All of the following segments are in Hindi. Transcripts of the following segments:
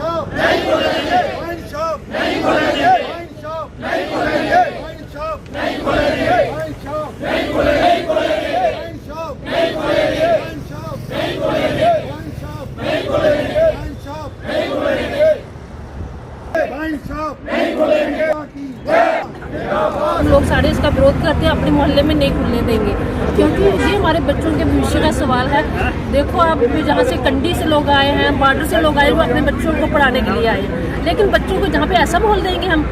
शॉप नहीं खोलेंगे, वाइन शॉप नहीं खोलेंगे, वाइन शॉप नहीं खोलेंगे, वाइन शॉप नहीं खोलेंगे, वाइन शॉप नहीं खोलेंगे, वाइन शॉप नहीं खोलेंगे, वाइन शॉप नहीं खोलेंगे, वाइन शॉप नहीं खोलेंगे, वाइन शॉप नहीं खोलेंगे, वाइन शॉप नहीं खोलेंगे। हम लोग सारे इसका विरोध करते हैं, अपने मोहल्ले में नहीं खुलने देंगे, क्योंकि ये हमारे बच्चों के भविष्य का सवाल है। देखो आप जहाँ से कंडी से लोग आए हैं, बॉर्डर से लोग आए, वो अपने बच्चों को पढ़ाने के लिए आए हैं, लेकिन बच्चों को जहाँ पे ऐसा माहौल देंगे हम,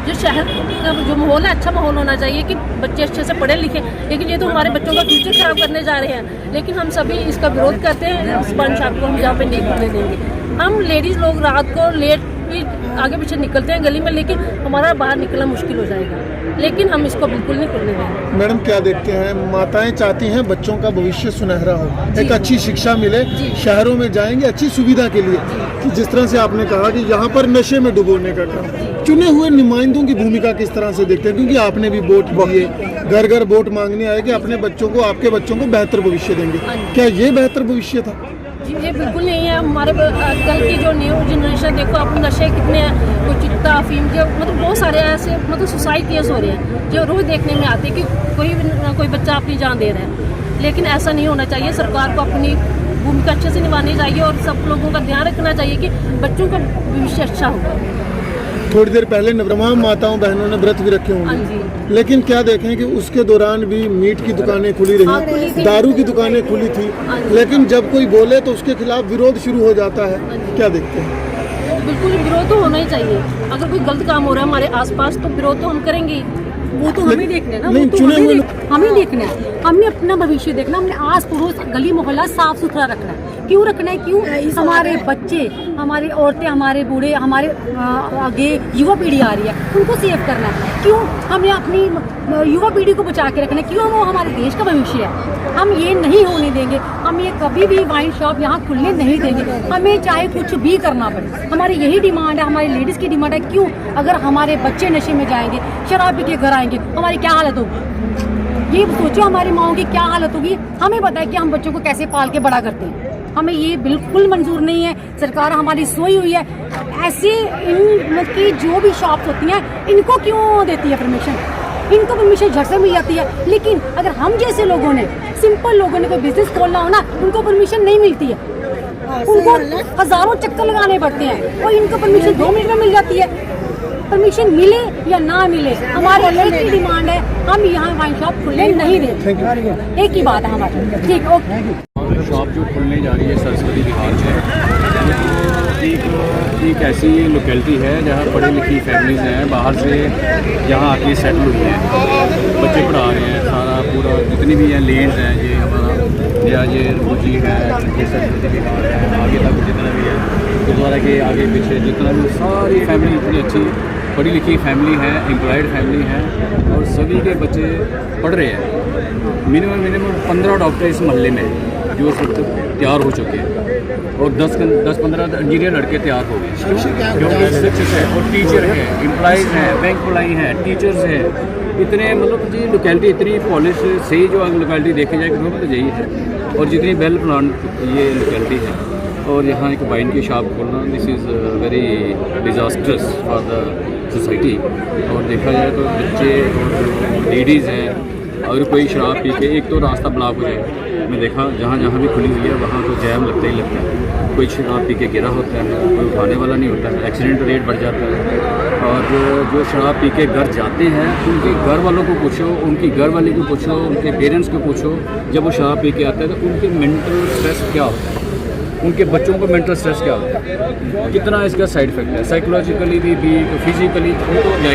जो शहर का जो माहौल है अच्छा माहौल होना चाहिए कि बच्चे अच्छे से पढ़े लिखें, लेकिन ये तो हमारे बच्चों का फ्यूचर खराब करने जा रहे हैं। लेकिन हम सभी इसका विरोध करते हैं, इस पान शॉप को हम जहाँ पे नहीं खुलने देंगे। हम लेडीज़ लोग रात को लेट भी आगे पीछे निकलते हैं गली में, लेकिन हमारा बाहर निकलना मुश्किल हो जाएगा, लेकिन हम इसको बिल्कुल नहीं खुलने देंगे। मैडम क्या देखते हैं, माताएं चाहती हैं बच्चों का भविष्य सुनहरा हो, एक अच्छी शिक्षा मिले, शहरों में जाएंगे अच्छी सुविधा के लिए, कि जिस तरह से आपने कहा कि यहाँ पर नशे में डुबोने का काम, चुने हुए नुमाइंदों की भूमिका किस तरह से देखते हैं, क्योंकि आपने भी वोट दिए, घर घर वोट मांगने आए कि अपने बच्चों को, आपके बच्चों को बेहतर भविष्य देंगे, क्या ये बेहतर भविष्य था? जी ये बिल्कुल नहीं है। हमारे आजकल की जो न्यू जनरेशन, देखो आप नशे कितने हैं, कोई चिट्टा अफीम के, मतलब बहुत सारे ऐसे मतलब सुसाइड केस हो रहे हैं जो रोज देखने में आते हैं कि कोई बच्चा अपनी जान दे रहा है, लेकिन ऐसा नहीं होना चाहिए। सरकार को अपनी भूमिका अच्छे से निभानी चाहिए और सब लोगों का ध्यान रखना चाहिए कि बच्चों का भविष्य अच्छा होगा। थोड़ी देर पहले नवरमान माताओं बहनों ने व्रत भी रखे होंगे, लेकिन क्या देखें कि उसके दौरान भी मीट की दुकानें खुली रही, दारू की दुकानें खुली थी, लेकिन जब कोई बोले तो उसके खिलाफ विरोध शुरू हो जाता है, क्या देखते हैं? बिल्कुल विरोध तो होना ही चाहिए। अगर कोई गलत काम हो रहा है हमारे आसपास तो विरोध तो हम करेंगे, वो तो हमें देखना है ना, नहीं, वो तो हमें देखना है, हमें अपना भविष्य देखना, हमने आस पड़ोस गली मोहल्ला साफ सुथरा रखना है। क्यों रखना है? क्यों? हमारे बच्चे, हमारी औरतें, हमारे बूढ़े, हमारे आगे युवा पीढ़ी आ रही है, उनको सेव करना है। क्यों? हमें अपनी युवा पीढ़ी को बचा के रखना है, क्यों? वो हमारे देश का भविष्य है, हम ये नहीं होने देंगे। हम ये कभी भी वाइन शॉप यहाँ खुलने नहीं देंगे, हमें चाहे कुछ भी करना पड़े। हमारी यही डिमांड है, हमारी लेडीज़ की डिमांड है। क्यों? अगर हमारे बच्चे नशे में जाएंगे, शराब पी के घर आएंगे, हमारी क्या हालत होगी? ये सोचो हमारी माओं की क्या हालत होगी। हमें पता है कि हम बच्चों को कैसे पाल के बड़ा करते हैं, हमें ये बिल्कुल मंजूर नहीं है। सरकार हमारी सोई हुई है, ऐसे इनकी जो भी शॉप्स होती हैं इनको क्यों देती है परमिशन? इनको परमिशन झट से मिल जाती है, लेकिन अगर हम जैसे लोगों ने, सिंपल लोगों ने कोई बिजनेस खोलना हो ना, उनको परमिशन नहीं मिलती है, उनको हजारों चक्कर लगाने पड़ते हैं और इनको परमिशन 2 मिनट में मिल जाती है। परमिशन मिले या ना मिले, हमारी एक ही डिमांड है, हम यहाँ वाइन शॉप खुलने नहीं देंगे। एक ही बात है हमारी। ठीक, ओके। शॉप जो खुलने जा रही है सरस्वती बिहार में, एक ऐसी लोकेलिटी है जहाँ पढ़ी लिखी फैमिलीज़ हैं, बाहर से यहाँ आके सेटल हुई हैं, बच्चे पढ़ा रहे हैं, सारा पूरा जितनी भी हैं लैंड्स हैं, ये हमारा ये रोजी है, ये सरस्वती बिहार है, आगे तक जितना भी है गुरुद्वारा के आगे पीछे जितना भी, सारी फैमिली इतनी अच्छी पढ़ी लिखी फैमिली है, एम्प्लॉयड फैमिली है, और सभी के बच्चे पढ़ रहे हैं। मिनिमम 15 डॉक्टर इस मोहल्ले में जो सब तैयार हो चुके हैं, और 10-15 इंजीनियर लड़के तैयार हो गए, क्योंकि शिक्षक है और टीचर है, एम्प्लॉइज़ हैं, बैंक एम्प्लॉई हैं, टीचर्स हैं, इतने मतलब जी लोकेलिटी इतनी पॉलिश सही जो लोकेलिटी देखी जाए वो तो यही है, और जितनी वेल प्लान ये लोकेलिटी है। और यहाँ एक वाइन की शॉप खोलना, this is very disasters for the society. और देखा जाए तो बच्चे और लेडीज़ हैं, अगर कोई शराब पी के, एक तो रास्ता ब्लॉक हो जाए, मैं देखा जहाँ जहाँ भी खुली हुई है वहाँ तो जैम लगता ही लगता है, कोई शराब पी के गिरा होता है, कोई उठाने वाला नहीं होता है, एक्सीडेंट रेट बढ़ जाता है। और जो शराब पी के घर जाते हैं उनके घर वालों को पूछो, उनकी घर वाली को पूछो, उनके पेरेंट्स को पूछो, जब वो शराब पी के आते हैं तो उनके मेंटल स्ट्रेस क्या होता है, उनके बच्चों को मेंटल स्ट्रेस क्या होता है, कितना इसका साइड इफेक्ट है, साइकोलॉजिकली भी तो फिजिकली तो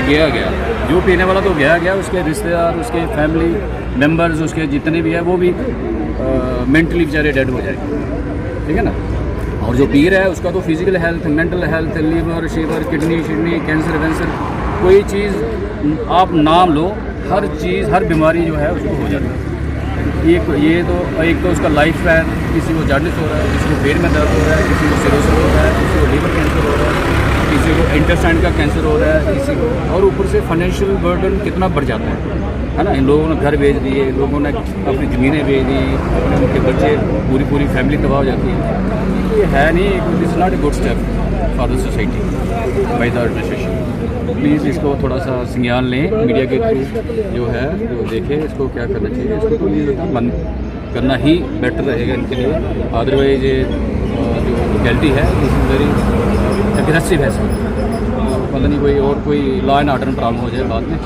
गया जो पीने वाला तो गया, उसके रिश्तेदार, उसके फैमिली मेम्बर्स, उसके जितने भी है वो भी मेंटली बेचारे डेड हो जाएंगे, ठीक है ना। और जो पी रहा है उसका तो physical health, mental health, liver, शीवर, किडनी, कैंसर वैंसर, कोई चीज़ आप नाम लो, हर चीज़, हर बीमारी जो है उसको हो जाती है। ये तो एक तो उसका लाइफ स्पैन, किसी को जॉन्डिस हो रहा है, किसी को पेट में दर्द हो रहा है, किसी को सिरोसिस हो रहा है, किसी को लीवर कैंसर हो रहा है, किसी को इंटेस्टाइन का कैंसर हो रहा है, किसी को, और ऊपर से फाइनेंशियल बर्डन कितना बढ़ जाता है ना। इन लोगों ने घर बेच दिए, लोगों ने अपनी ज़मीनें बेच दी, अपने उनके बच्चे, पूरी फैमिली तबाह हो जाती है। ये है नहीं, this is not a good step. Father society by the administration. Please इसको थोड़ा सा संज्ञान लें, मीडिया के थ्रू जो है वो देखें इसको क्या करना चाहिए। इसको तो ये बंद करना ही बेटर रहेगा इनके लिए। अदरवाइज ये जो लोकेलिटी है दिस इज़ वेरी एग्रेसिव है, पता नहीं कोई लॉ एंड ऑर्डर प्रॉब्लम हो जाए बाद में,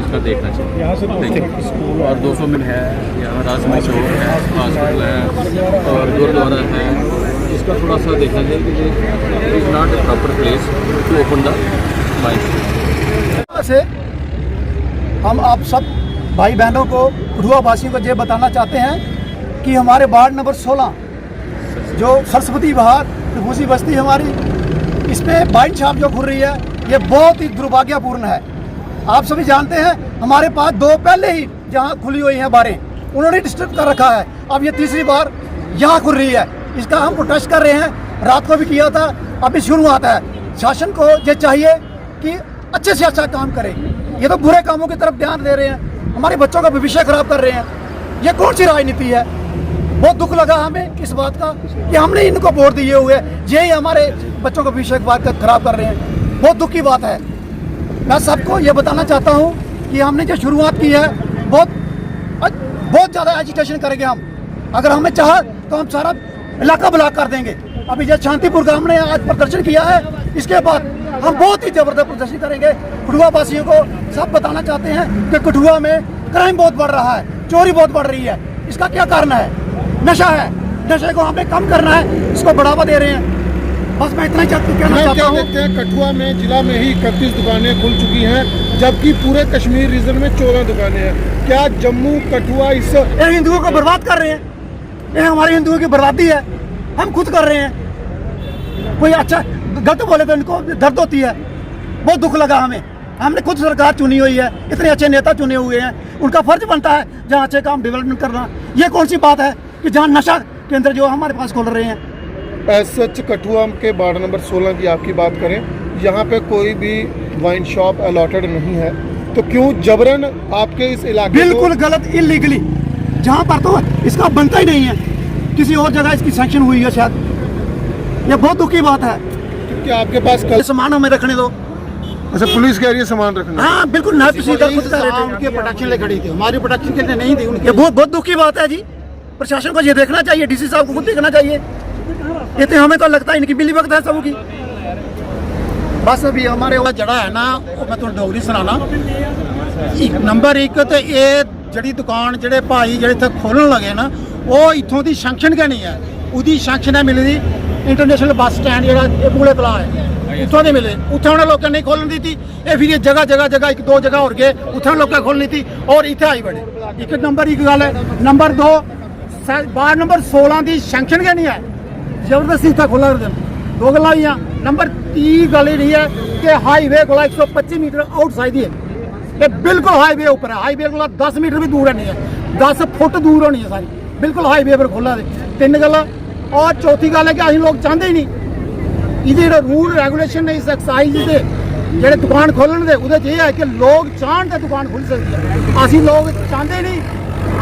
इसका देखना चाहिए। स्कूल और 200 मील है, यहाँ राजमा चौक है, हॉस्पिटल है और गुरुद्वारा है, इसका थोड़ा सा देखना चाहिए कि it is not a proper place to open the mind. से हम आप सब भाई बहनों को, कठुआ वासियों को ये बताना चाहते हैं कि हमारे वार्ड नंबर 16 जो सरस्वती बहार भूसी बस्ती हमारी, इसमें वाइन शॉप जो खुल रही है ये बहुत ही दुर्भाग्यपूर्ण है। आप सभी जानते हैं हमारे पास 2 पहले ही जहाँ खुली हुई हैं बारें, उन्होंने डिस्टर्ब कर रखा है, अब ये तीसरी बार यहाँ खुल रही है। इसका हम प्रोटेस्ट कर रहे हैं, रात को भी किया था, अभी शुरुआत है। शासन को ये चाहिए कि अच्छे से अच्छा काम करें, ये तो बुरे कामों की तरफ ध्यान दे रहे हैं, हमारे बच्चों का भविष्य खराब कर रहे हैं। ये कौन सी राजनीति है? बहुत दुख लगा हमें इस बात का कि हमने इनको वोट दिए हुए, यही हमारे बच्चों का भविष्य खराब कर रहे हैं। बहुत दुख की बात है। मैं सबको ये बताना चाहता हूँ कि हमने जो शुरुआत की है बहुत ज़्यादा एजिटेशन करेंगे हम। अगर हमें चाहा तो हम सारा इलाका ब्लॉक कर देंगे। अभी जो शांतिपुर का हमने आज प्रदर्शन किया है, इसके बाद हम बहुत ही ज़बरदस्त प्रदर्शन करेंगे। कठुआ वासियों को सब बताना चाहते हैं कि कठुआ में क्राइम बहुत बढ़ रहा है, चोरी बहुत बढ़ रही है। इसका क्या कारण है? नशा है। नशे को हमें कम करना है, इसको बढ़ावा दे रहे हैं। बस मैं इतना ही कहना चाहता हूँ। कठुआ में जिला में ही 31 दुकानें खुल चुकी हैं, जबकि पूरे कश्मीर रीजन में 14 दुकानें हैं। क्या जम्मू कठुआ इस हिंदुओं को बर्बाद कर रहे हैं? ये हमारे हिंदुओं की बर्बादी है, हम खुद कर रहे हैं। कोई अच्छा गलत बोले तो इनको दर्द होती है। बहुत दुख लगा हमें। हमने खुद सरकार चुनी हुई है, इतने अच्छे नेता चुने हुए हैं, उनका फर्ज बनता है जहाँ अच्छे काम डेवलपमेंट करना। ये कौन सी बात है कि जहाँ नशा केंद्र जो हमारे पास खोल रहे हैं। सच कठुआ के वार्ड नंबर 16 की आपकी बात करें, यहाँ पे कोई भी वाइन शॉप अलॉटेड नहीं है, तो क्यों जबरन आपके इस इलाके बिल्कुल गलत, इलीगली। जहाँ पर तो इसका बनता ही नहीं है, किसी और जगह इसकी सैंक्शन हुई है शायद। ये बहुत दुख की बात है। क्योंकि आपके पास कल सामान हमें रखने दो। अच्छा, पुलिस कह रही है सामान रखना। हाँ बिल्कुल, ना खुद कर रहे थे। उनकी प्रोटेक्शन ले खड़ी थी, हमारी प्रोटेक्शन के लिए नहीं थी उनकी। ये बहुत दुख की बात है जी। प्रशासन को ये देखना चाहिए, डीसी साहब को खुद देखना चाहिए। ये तो हमें तो लगता है इनकी बिल्ली वक्त है सबकी। बस अभी हमारे जड़ा है ना, मैं तुहानू डोगरी सुनाना। नंबर 1 तो ये जड़ी दुकान ਜਿਹੜੇ ਭਾਈ ਜਿਹੜੇ ਇੱਥੇ ਖੋਲਣ ਲੱਗੇ ਨਾ, ਉਹ ਇੱਥੋਂ ਦੀ ਸੈਂਕਸ਼ਨ ਕਿ ਨਹੀਂ ਹੈ, ਉਹਦੀ ਸੈਂਕਸ਼ਨ ਹੈ ਮਿਲਦੀ ਇੰਟਰਨੈਸ਼ਨਲ ਬੱਸ ਸਟੈਂਡ ਜਿਹੜਾ ਇਹ ਬੂਲੇ ਤਲਾ ਹੈ, ਉੱਥੋਂ ਦੇ ਮਿਲੇ। ਉੱਥੇ ਉਹਨਾਂ ਲੋਕਾਂ ਨੇ ਖੋਲਣ ਦਿੱਤੀ, ਇਹ ਫਿਰ ਇਹ ਜਗ੍ਹਾ 1-2 ਜਗ੍ਹਾ ਹੋਰ ਗਏ, ਉੱਥੇ ਲੋਕਾਂ ਖੋਲਣੀ ਸੀ ਔਰ ਇੱਥੇ ਆਈ ਬੜੇ। ਇੱਕ ਨੰਬਰ 1 ਗੱਲ ਹੈ। ਨੰਬਰ 2 ਵਾਰਡ ਨੰਬਰ 16 ਦੀ ਸੈਂਕਸ਼ਨ ਕਿ ਨਹੀਂ ਹੈ, ਜ਼ਬਰਦਸਤੀ ਇੱਥੇ ਖੋਲ੍ਹ ਰਹੇ ਨੇ। 2 ਗੱਲਾਂ ਹੋਈਆਂ। ਨੰਬਰ 30 ਗੱਲ ਇਹ ਨਹੀਂ ਹੈ ਕਿ ਹਾਈਵੇ ਕੋਲ 125 ਮੀਟਰ ਆਊਟਸਾਈਡ ਹੀ ਹੈ, ये बिल्कुल हाईवे ऊपर है। हाईवे को 10 मीटर भी दूर नहीं है, 10 फुट दूर होनी है सारी, बिल्कुल हाईवे पर खोला। 3 गल। और चौथी गल है कि अं लोग चाहते ही नहीं, ये रूल रेगूलेशन ने इस एक्साइज के जोड़े दुकान खोलने के वो है कि लोग चाहन तो दुकान खुल सकती है। असी लोग चाहते ही नहीं,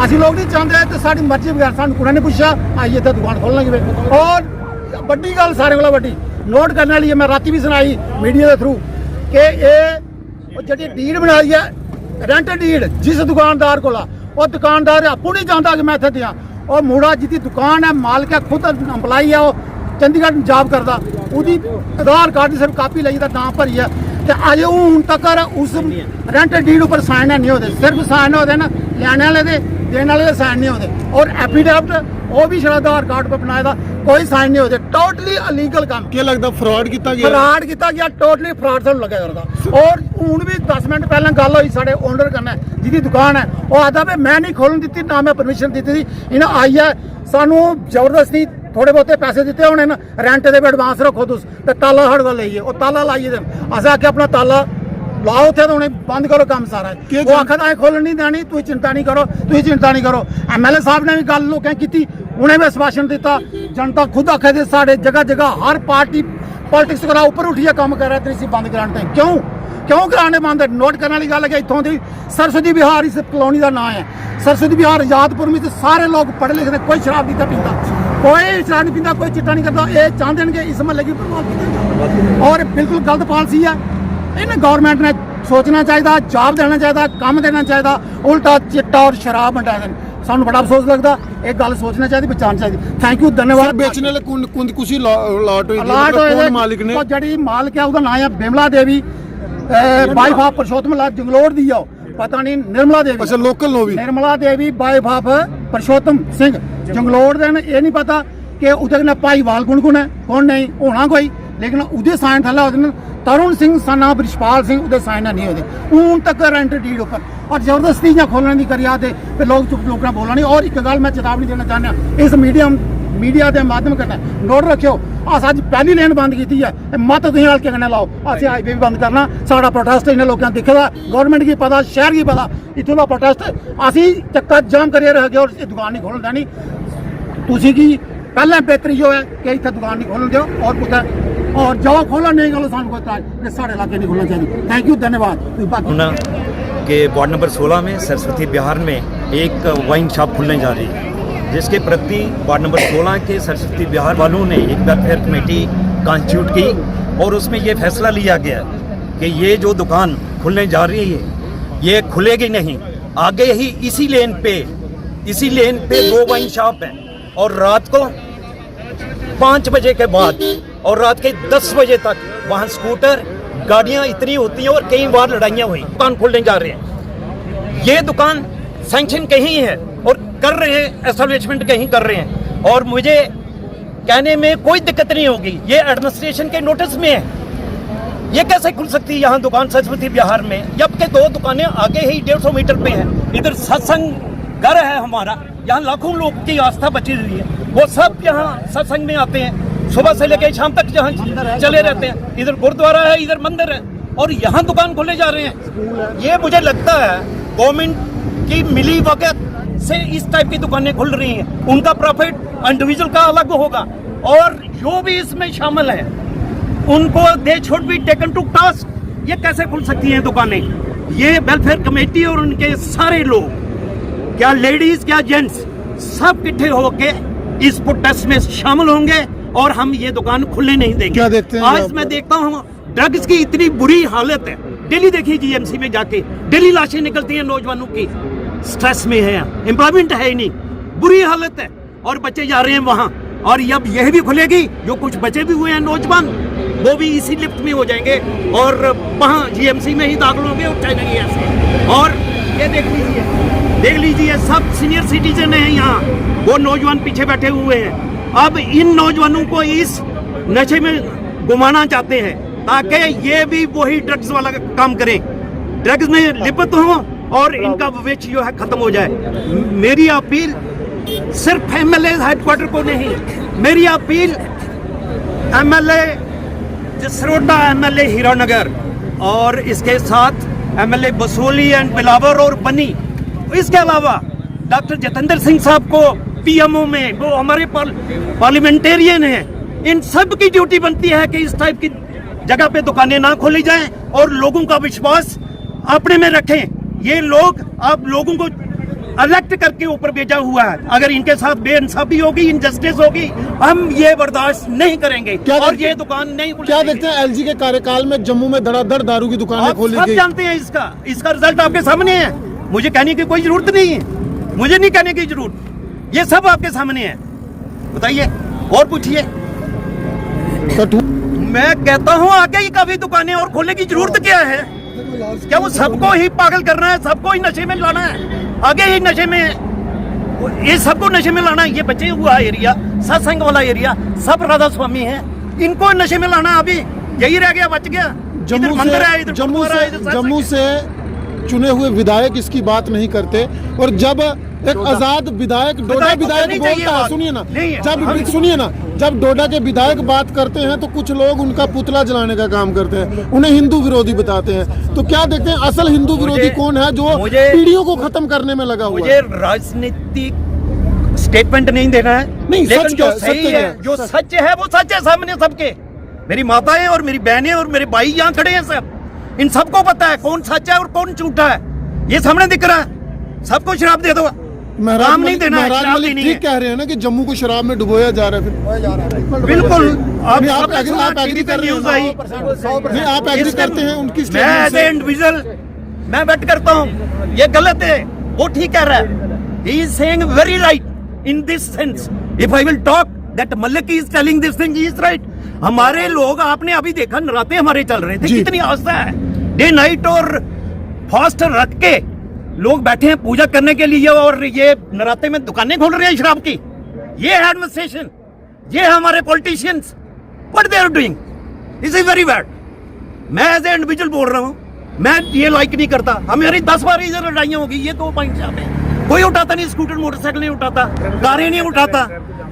असी लोग नहीं चाहते तो साड़ी मर्जी बगैर सानू कुछ ने पूछा आइए इतना दुकान खोल लगे। और बड़ी गल सारे को बड़ी नोट करने वाली है, मैं राती भी सुनाई मीडिया के थ्रू कि ये जी डीड बनाई है, रेंट डीड, जिस दुकानदार को वो दुकानदार आपू नहीं चाहता कि मैं इतने दियाँ। और मुड़ा जिसकी दुकान है, मालिक है, खुद अंपलाई है, वो चंडीगढ़ जॉब करता, उसकी आधार कार्ड की सिर्फ कापी ली नाम भरी है, तो अजे हूँ तक उस रेंट डीड उपर साइन नहीं होते, सिर्फ साइन होते ना लैने वाले दे, देने वाले साइन नहीं होते। और एफिडेविट वो भी सिर्फ आधार कार्ड पर बनाए था, कोई साइन नहीं होते। टोटली अलीगल काम। क्या लगता फ्रॉड किया गया? फ्रॉड किया गया, टोटली फ्रॉड सानू लग्या करदा। और हूँ भी 10 मिनट पहले गल हुई साढ़े ओनर कन्नै जिहदी दुकान है, वो आता भी मैं नहीं खोलन दी, ना मैं परमिशन दी थी। इन्हें आई है सानू जबरदस्ती थोड़े बहुते पैसे दिते होने ना, रेंट दे एडवांस रखो तुस, ते ताला साढ़े कोल लेइए, वो ताला लाइए असें आखेआ अपना ताला लाओ उत्थे, तो उन्हें बंद करो काम सारा। वो आखदा असें खोलन नहीं देनी, तुसीं चिंता नहीं करो, तुसीं चिंता नहीं करो। MLA साहब ने भी गल लोकें कीती, उन्हें भी आश्वासन दिता। जनता खुद आखे थे साढ़े जगह हर पार्टी पॉलिटिक्स करा ऊपर उठिए काम कर रहा है, इसी बंद कराने क्यों कराने बंद? नोट करने वाली गल है कि इतों की सरस्वती विहार इस कॉलोनी का नाम है। सरस्वती विहार आजादपुर में सारे लोग पढ़े लिखे, कोई शराब पीता पीता कोई शराब नहीं पीता, कोई चिट्टा नहीं करता। ये चाहते हैं कि इस महल्ले की बर्बाद और बिल्कुल गलत पॉलिसी है। इन्हें गवर्नमेंट ने सोचना चाहिए, जॉब देना चाहिए, काम देना चाहिए, उल्टा चिट्टा और शराब बंटा देन। सानू बड़ा अफसोस लगता, एक गल सोचना चाहिए, बचाना चाहिए। थैंक यू, धन्यवाद। बेचने वाले कुंद कुछ लॉट हुई अलाट कौन मालिक ने? जी मालिक है, उसका नाम है बिमला देवी, वाइफ ऑफ परशोत्तम लाल जंगलोर दी आओ, पता नहीं निर्मला देवी। अच्छा, लोकल नो भी Nirmala Devi wife of Parshottam Singh Janglor then. ये नहीं पता कि उधर ने भाई वाल कुण है, कौन नहीं होना कोई, लेकिन उदे साइन थले होते तरुण सिंह सन ऑफ रिशपाल सिंह उदे साइन नहीं होते हूं तक रेंट डीड उपर। और जबरदस्ती इं खोलने की करी आते फिर लोग चुप लोग बोलना नहीं। और एक गल मैं चेतावनी देना चाहना, इस मीडिया के माध्यम कन्नै नोट रखियो, अस अज पहली लेन बंद की है, मत तुम हल्के कन्नै लाओ, असें हाईवे भी बंद करना। साडा प्रोटेस्ट इन्हें लोगों दिखे दा, गौरमेंट की पता, शहर की पता, इत्थों का प्रोटेस्ट असी चक्का जाम करिए रह गए और दुकान नहीं खोलन देनी। तुसी की पहले बेहतरी जो है कि इतना दुकान नहीं खोलन दो और कुछ और जाओ खोलो, नहीं खोलो सानू कोई साढ़े इलाके नहीं खोलना चाहिए। थैंक यू, धन्यवाद। के वार्ड नंबर 16 में सरस्वती विहार में एक वाइन शॉप खुलने जा रही है, जिसके प्रति वार्ड नंबर 16 के सरस्वती विहार वालों ने एक वेलफेयर कमेटी कॉन्स्टिट्यूट की और उसमें ये फैसला लिया गया कि ये जो दुकान खुलने जा रही है ये खुलेगी नहीं। आगे ही इसी लेन पे 2 वाइन शॉप हैं और रात को 5 बजे के बाद और रात के 10 बजे तक वहाँ स्कूटर गाड़ियाँ इतनी होती हैं और कई बार लड़ाइयाँ हुई। दुकान खोलने जा रहे हैं, ये दुकान सैंक्शन कहीं है और कर रहे हैं, एस्टेब्लिशमेंट कहीं कर रहे हैं और मुझे कहने में कोई दिक्कत नहीं होगी। ये एडमिनिस्ट्रेशन के नोटिस में है, ये कैसे खुल सकती है यहाँ दुकान सरस्वती विहार में, जबकि 2 दुकानें आगे ही 150 मीटर पे हैं। इधर सत्संग घर है हमारा, यहाँ लाखों लोग की आस्था बची हुई है, वो सब यहाँ सत्संग में आते हैं, सुबह से लेकर शाम तक जहाँ चले रहते हैं। इधर गुरुद्वारा है, इधर मंदिर है और यहाँ दुकान खोले जा रहे हैं। ये मुझे लगता है गवर्नमेंट की मिली वक्त से इस टाइप की दुकानें खुल रही हैं। उनका प्रॉफिट इंडिविजुअल का अलग होगा और जो भी इसमें शामिल है उनको they should be taken to task. ये कैसे खुल सकती हैं दुकानें? ये वेलफेयर कमेटी और उनके सारे लोग, क्या लेडीज क्या जेंट्स, सब इकट्ठे होके इस प्रोटेस्ट में शामिल होंगे और हम ये दुकान खुलने नहीं देंगे। क्या देखते हैं आज मैं देखता हूँ ड्रग्स की इतनी बुरी हालत है, डेली देखिए जीएमसी में जाके डेली लाशें निकलती हैं नौजवानों की, स्ट्रेस में है, एम्प्लॉयमेंट है ही नहीं, बुरी हालत है और बच्चे जा रहे हैं वहाँ। और अब यह भी खुलेगी, जो कुछ बचे भी हुए हैं नौजवान वो भी इसी लिफ्ट में हो जाएंगे और वहाँ जीएमसी में ही दाखिल होंगे और चाहेंगे ऐसे। और ये देख लीजिए सब सीनियर सिटीजन हैं यहाँ, वो नौजवान पीछे बैठे हुए हैं। अब इन नौजवानों को इस नशे में घुमाना चाहते हैं ताकि ये भी वही ड्रग्स वाला काम करें, ड्रग्स में लिप्त हों और इनका भविष्य जो है खत्म हो जाए। मेरी अपील सिर्फ एमएलए हेडक्वार्टर को नहीं, मेरी appeal MLA Jasrota, MLA Hiranagar और इसके साथ एमएलए बसोली एंड बिलावर और बनी, इसके अलावा डॉक्टर जतेंद्र सिंह साहब को पीएमओ में, वो हमारे पार्लियामेंटेरियन हैं, इन सब की ड्यूटी बनती है कि इस टाइप की जगह पे दुकानें ना खोली जाएं और लोगों का विश्वास अपने में रखें। ये लोग अब लोगों को इलेक्ट करके ऊपर भेजा हुआ है, अगर इनके साथ बेइंसाफी होगी, इनजस्टिस होगी, हम ये बर्दाश्त नहीं करेंगे और ये दुकान नहीं खुलेगी। क्या देखते हैं एलजी के कार्यकाल में जम्मू में धड़ाधड़ दारू की दुकानें खोली गई? सब जानते हैं इसका रिजल्ट आपके सामने है, मुझे कहने की कोई जरूरत नहीं है, मुझे नहीं कहने की जरूरत, ये सब आपके सामने है। बताइए और पूछिए। मैं कहता हूँ आगे ही काफी दुकानें और खोलने की जरूरत क्या है? क्या वो सबको ही पागल करना है, सबको ही नशे में लाना है? आगे ही नशे में, ये सबको नशे में लाना है। ये बचे हुआ एरिया, सत्संग वाला एरिया, सब राधा स्वामी है, इनको नशे में लाना अभी यही रह गया, बच गया। जम्मू से चुने हुए विधायक इसकी बात नहीं करते और जब एक आजाद विधायक, डोडा विधायक बोलता है, सुनिए ना, जब डोडा के विधायक बात करते हैं तो कुछ लोग उनका पुतला जलाने का काम करते हैं, उन्हें हिंदू विरोधी बताते हैं। तो क्या देखते हैं असल हिंदू विरोधी कौन है जो पीढ़ियों को खत्म करने में लगा हुआ है? मुझे राजनीतिक स्टेटमेंट नहीं देना है, नहीं, लेकिन जो सही है, जो सच है वो सच है सामने सबके। मेरी माताएं और मेरी बहनें और मेरे भाई यहाँ खड़े हैं, सब इन सबको पता है कौन सच है और कौन झूठा है, ये सामने दिख रहा है। सबको शराब दे दो, महराज नहीं देना है, महराज शराब मलिक देनी ठीक है। कह रहे हैं ना कि जम्मू को शराब में डुबोया जा रहा है बिल्कुल नहीं, आप एग्री कर रहे न्यूज हैं आई। नहीं, आप एग्री करते हैं उनकी मैं statement एज से? ए इंडिविजुअल मैं वेट करता हूँ ये गलत है, वो ठीक कह रहा है। He is saying very right in this sense. If I will talk that Malik is telling this thing, he is right. हमारे लोग, आपने अभी देखा नराते हमारे चल रहे थे, जी। कितनी आस्था है, डे नाइट और फास्ट रख के लोग बैठे हैं पूजा करने के लिए, और ये नराते में दुकानें खोल रहे हैं शराब की। ये है एडमिनिस्ट्रेशन, ये है हमारे politicians, what they are doing, this is very bad. मैं एज ए इंडिविजुअल बोल रहा हूँ, मैं ये लाइक नहीं करता। हमारी 10 बार इधर लड़ाइयाँ होगी, ये 2 पॉइंट यहाँ पे कोई उठाता नहीं, स्कूटर मोटरसाइकिल नहीं उठाता, कारें नहीं उठाता,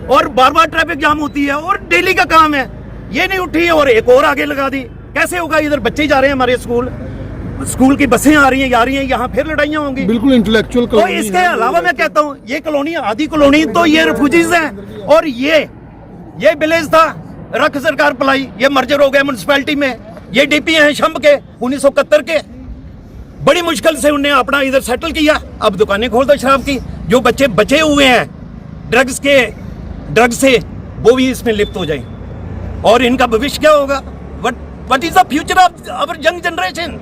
और बार बार ट्रैफिक जाम होती है, और डेली का काम है। ये नहीं उठी और एक और आगे लगा दी, कैसे होगा? इधर बच्चे जा रहे हैं हमारे स्कूल की बसें आ रही हैं, जा रही हैं, यहाँ फिर लड़ाइयाँ होंगी। बिल्कुल इंटेलेक्चुअल तो इसके अलावा मैं कहता हूँ ये कॉलोनी, आधी कॉलोनी तो ये रिफ्यूजीज हैं, और ये विलेज था रख सरकार पलाई, ये मर्जर हो गया म्यूनसिपैलिटी में। ये डीपी हैं शंभ के 1971 के, बड़ी मुश्किल से उन्हें अपना इधर सेटल किया। अब दुकानें खोल दो शराब की, जो बच्चे बचे हुए हैं ड्रग्स से, वो भी इसमें लिप्त हो जाए, और इनका भविष्य क्या होगा? What is the future of our young generation?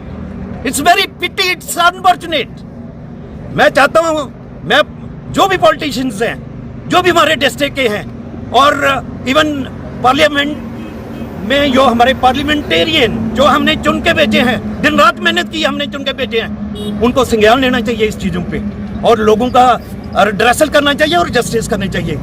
It's very pity, it's unfortunate. मैं चाहता हूं, मैं जो भी पॉलिटिशियंस हैं, जो भी हमारे डिस्ट्रिक्ट के हैं, और इवन पार्लियामेंट में जो हमारे पार्लियामेंटेरियन जो हमने चुन के भेजे हैं, दिन रात मेहनत की हमने चुन के भेजे हैं, उनको संज्ञान लेना चाहिए इस चीज़ों पे, और लोगों का रिड्रेसल करना चाहिए और जस्टिस करनी चाहिए।